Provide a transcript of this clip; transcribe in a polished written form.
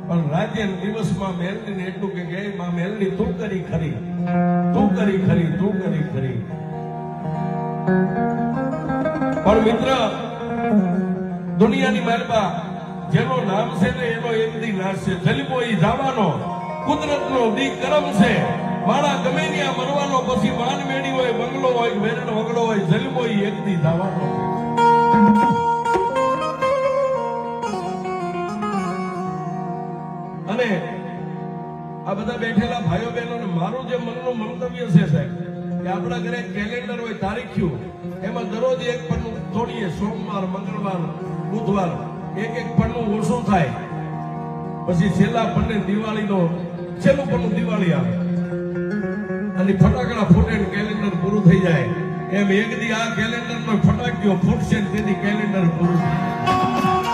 પણ રાતે દિવસમાં મેલડીને એટલું કે માં મેલડી તું કરી ખરી, તું કરી ખરી, તું કરી ખરી. પણ મિત્ર, દુનિયાની મહેરબા જેનો નામ છે ને એનો એક દી નાશ છે. જલમો ઈ જવાનો, કુદરતનો દી કરમ છે. માણા ગમે ત્યાં મરવાનો, પછી માન મેડી હોય, બંગલો હોય, વેરણ વગડો હોય, જલમો ઈ એક દી જવાનો. અને આ બધા બેઠેલા ભાઈઓ બહેનો, મારું જે મનનું મંતવ્ય છે સાહેબ, કે આપણા ઘરે કેલેન્ડર હોય, તારીખ્યું, એમાં દરરોજ એક પન્નું તોડીએ. સોમવાર, મંગળવાર, બુધવાર એક પન્નું ઓછું થાય. પછી છેલ્લા પન્ને દિવાળીનો છેલ્લું પન્નું દિવાળી આવે અને ફટાકડા ફૂટે, કેલેન્ડર પૂરું થઈ જાય. એમ એક દી આ કેલેન્ડર નો ફટાક્યો ફૂટશે, તેથી કેલેન્ડર પૂરું થાય.